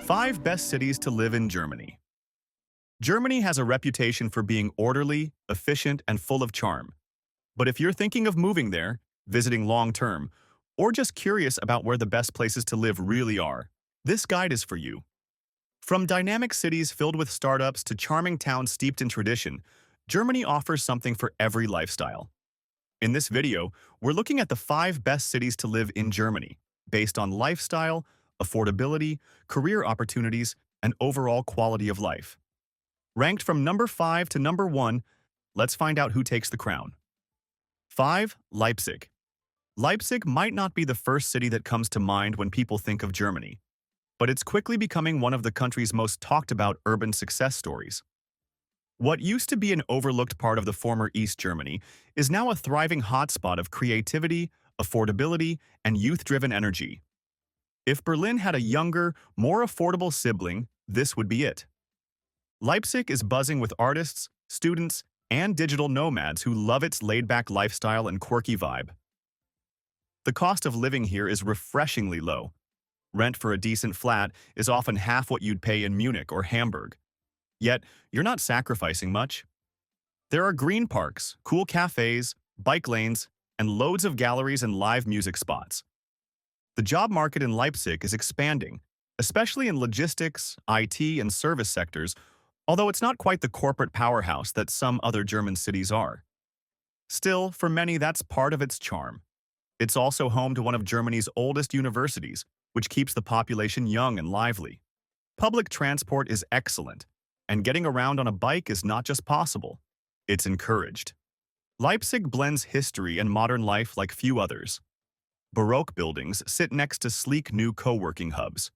5 Best Cities to Live in Germany. Germany has a reputation for being orderly, efficient, and full of charm. But if you're thinking of moving there, visiting long-term, or just curious about where the best places to live really are, this guide is for you. From dynamic cities filled with startups to charming towns steeped in tradition, Germany offers something for every lifestyle. In this video, we're looking at the 5 best cities to live in Germany, based on lifestyle, affordability, career opportunities, and overall quality of life. Ranked from number 5 to number 1, let's find out who takes the crown. 5. Leipzig. Leipzig might not be the first city that comes to mind when people think of Germany, but it's quickly becoming one of the country's most talked about urban success stories. What used to be an overlooked part of the former East Germany is now a thriving hotspot of creativity, affordability, and youth-driven energy. If Berlin had a younger, more affordable sibling, this would be it. Leipzig is buzzing with artists, students, and digital nomads who love its laid-back lifestyle and quirky vibe. The cost of living here is refreshingly low. Rent for a decent flat is often half what you'd pay in Munich or Hamburg. Yet, you're not sacrificing much. There are green parks, cool cafés, bike lanes, and loads of galleries and live music spots. The job market in Leipzig is expanding, especially in logistics, IT, and service sectors, although it's not quite the corporate powerhouse that some other German cities are. Still, for many, that's part of its charm. It's also home to one of Germany's oldest universities, which keeps the population young and lively. Public transport is excellent, and getting around on a bike is not just possible, it's encouraged. Leipzig blends history and modern life like few others. Baroque buildings sit next to sleek new co-working hubs.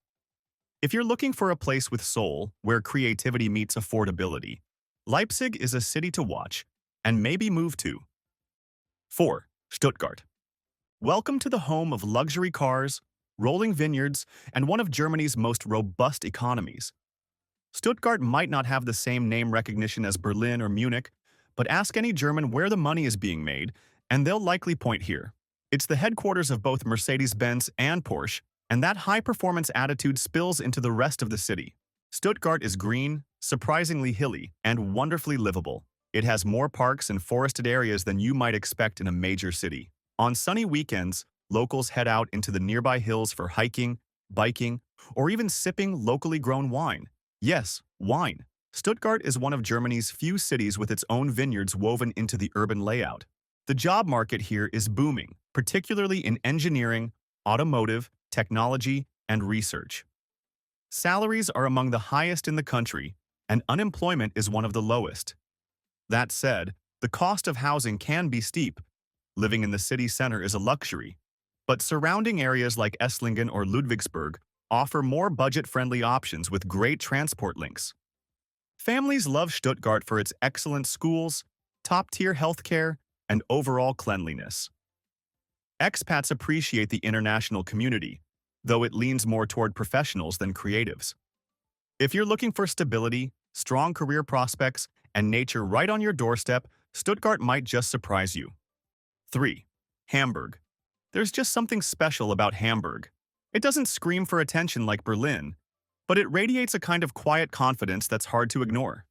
If you're looking for a place with soul, where creativity meets affordability, Leipzig is a city to watch, and maybe move to. 4. Stuttgart. Welcome to the home of luxury cars, rolling vineyards, and one of Germany's most robust economies. Stuttgart might not have the same name recognition as Berlin or Munich, but ask any German where the money is being made, and they'll likely point here. It's the headquarters of both Mercedes-Benz and Porsche, and that high-performance attitude spills into the rest of the city. Stuttgart is green, surprisingly hilly, and wonderfully livable. It has more parks and forested areas than you might expect in a major city. On sunny weekends, locals head out into the nearby hills for hiking, biking, or even sipping locally grown wine. Yes, wine. Stuttgart is one of Germany's few cities with its own vineyards woven into the urban layout. The job market here is booming, particularly in engineering, automotive, technology, and research. Salaries are among the highest in the country, and unemployment is one of the lowest. That said, the cost of housing can be steep. Living in the city center is a luxury, but surrounding areas like Esslingen or Ludwigsburg offer more budget-friendly options with great transport links. Families love Stuttgart for its excellent schools, top-tier healthcare, and overall cleanliness. Expats appreciate the international community, though it leans more toward professionals than creatives. If you're looking for stability, strong career prospects, and nature right on your doorstep, Stuttgart might just surprise you. 3. Hamburg. There's just something special about Hamburg. It doesn't scream for attention like Berlin, but it radiates a kind of quiet confidence that's hard to ignore.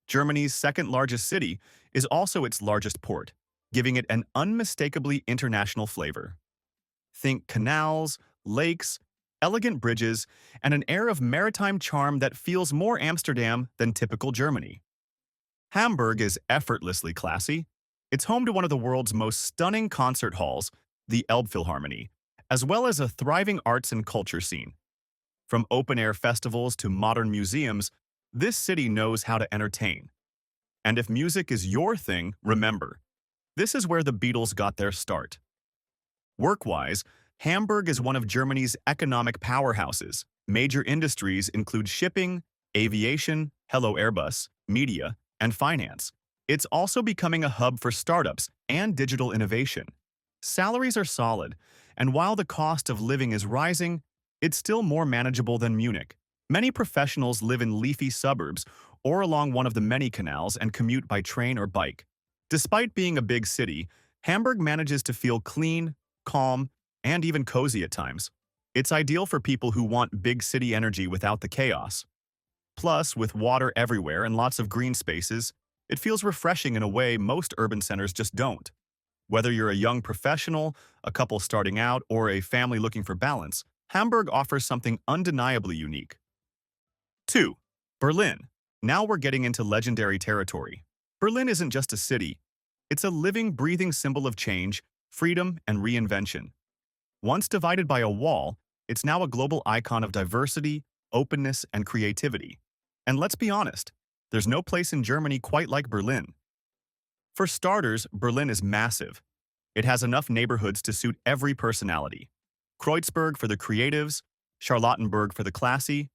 Germany's second-largest city is also its largest port, giving it an unmistakably international flavor. Think canals, lakes, elegant bridges, and an air of maritime charm that feels more Amsterdam than typical Germany. Hamburg is effortlessly classy. It's home to one of the world's most stunning concert halls, the Elbphilharmonie, as well as a thriving arts and culture scene. From open-air festivals to modern museums, this city knows how to entertain. And if music is your thing, remember, this is where the Beatles got their start. Work-wise, Hamburg is one of Germany's economic powerhouses. Major industries include shipping, aviation, hello Airbus, media, and finance. It's also becoming a hub for startups and digital innovation. Salaries are solid, and while the cost of living is rising, it's still more manageable than Munich. Many professionals live in leafy suburbs or along one of the many canals and commute by train or bike. Despite being a big city, Hamburg manages to feel clean, calm, and even cozy at times. It's ideal for people who want big city energy without the chaos. Plus, with water everywhere and lots of green spaces, it feels refreshing in a way most urban centers just don't. Whether you're a young professional, a couple starting out, or a family looking for balance, Hamburg offers something undeniably unique. 2. Berlin. Now we're getting into legendary territory. Berlin isn't just a city. It's a living, breathing symbol of change, freedom, and reinvention. Once divided by a wall, it's now a global icon of diversity, openness, and creativity. And let's be honest, there's no place in Germany quite like Berlin. For starters, Berlin is massive. It has enough neighborhoods to suit every personality. Kreuzberg for the creatives, Charlottenburg for the classy,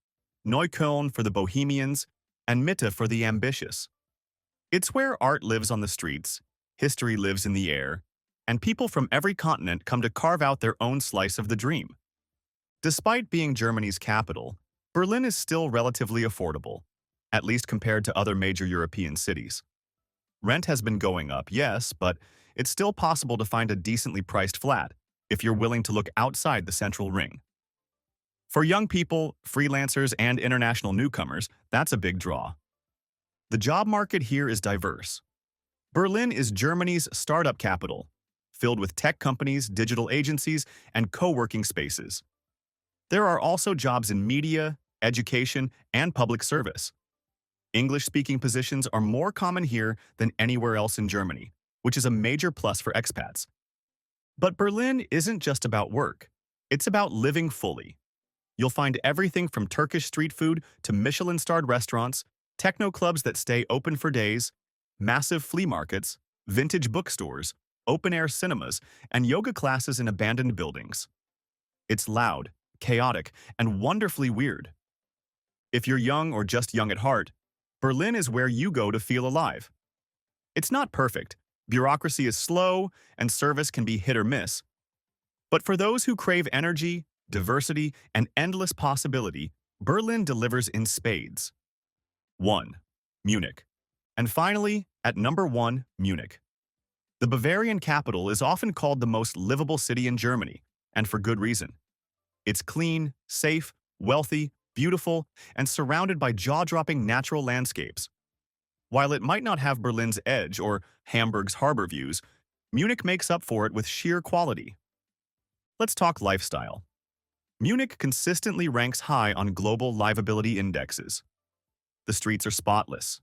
Neukölln for the bohemians, and Mitte for the ambitious. It's where art lives on the streets, history lives in the air, and people from every continent come to carve out their own slice of the dream. Despite being Germany's capital, Berlin is still relatively affordable, at least compared to other major European cities. Rent has been going up, yes, but it's still possible to find a decently priced flat if you're willing to look outside the central ring. For young people, freelancers, and international newcomers, that's a big draw. The job market here is diverse. Berlin is Germany's startup capital, filled with tech companies, digital agencies, and co-working spaces. There are also jobs in media, education, and public service. English-speaking positions are more common here than anywhere else in Germany, which is a major plus for expats. But Berlin isn't just about work. It's about living fully. You'll find everything from Turkish street food to Michelin-starred restaurants, techno clubs that stay open for days, massive flea markets, vintage bookstores, open-air cinemas, and yoga classes in abandoned buildings. It's loud, chaotic, and wonderfully weird. If you're young or just young at heart, Berlin is where you go to feel alive. It's not perfect. Bureaucracy is slow, and service can be hit or miss. But for those who crave energy, diversity, and endless possibility, Berlin delivers in spades. 1. Munich. And finally, at number 1, Munich. The Bavarian capital is often called the most livable city in Germany, and for good reason. It's clean, safe, wealthy, beautiful, and surrounded by jaw-dropping natural landscapes. While it might not have Berlin's edge or Hamburg's harbor views, Munich makes up for it with sheer quality. Let's talk lifestyle. Munich consistently ranks high on global livability indexes. The streets are spotless.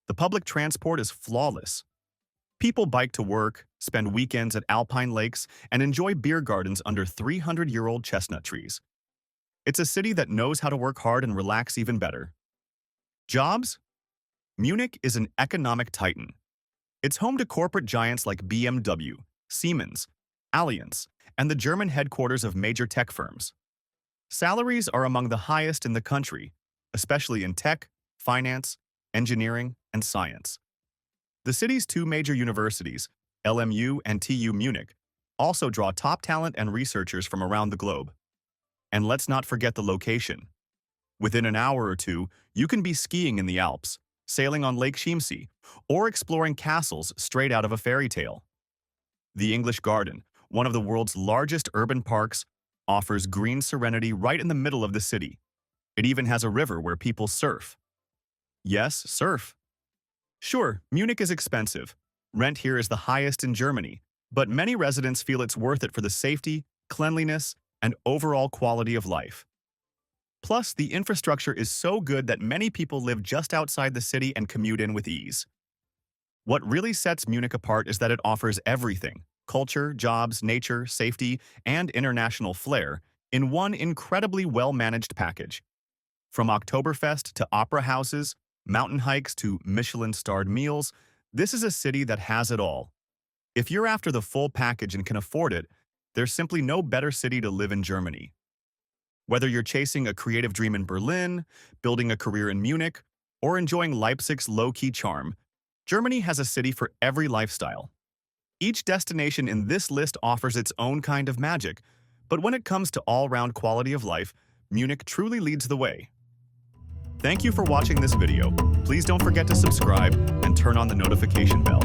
The public transport is flawless. People bike to work, spend weekends at alpine lakes, and enjoy beer gardens under 300-year-old chestnut trees. It's a city that knows how to work hard and relax even better. Jobs? Munich is an economic titan. It's home to corporate giants like BMW, Siemens, Allianz, and the German headquarters of major tech firms. Salaries are among the highest in the country, especially in tech, finance, engineering, and science. The city's 2 major universities, LMU and TU Munich, also draw top talent and researchers from around the globe. And let's not forget the location. Within an hour or two, you can be skiing in the Alps, sailing on Lake Chiemsee, or exploring castles straight out of a fairy tale. The English Garden, one of the world's largest urban parks, offers green serenity right in the middle of the city. It even has a river where people surf. Yes, surf. Sure, Munich is expensive. Rent here is the highest in Germany, but many residents feel it's worth it for the safety, cleanliness, and overall quality of life. Plus, the infrastructure is so good that many people live just outside the city and commute in with ease. What really sets Munich apart is that it offers everything: culture, jobs, nature, safety, and international flair in one incredibly well-managed package. From Oktoberfest to opera houses, mountain hikes to Michelin-starred meals, this is a city that has it all. If you're after the full package and can afford it, there's simply no better city to live in Germany. Whether you're chasing a creative dream in Berlin, building a career in Munich, or enjoying Leipzig's low-key charm, Germany has a city for every lifestyle. Each destination in this list offers its own kind of magic, but when it comes to all-round quality of life, Munich truly leads the way. Thank you for watching this video. Please don't forget to subscribe and turn on the notification bell.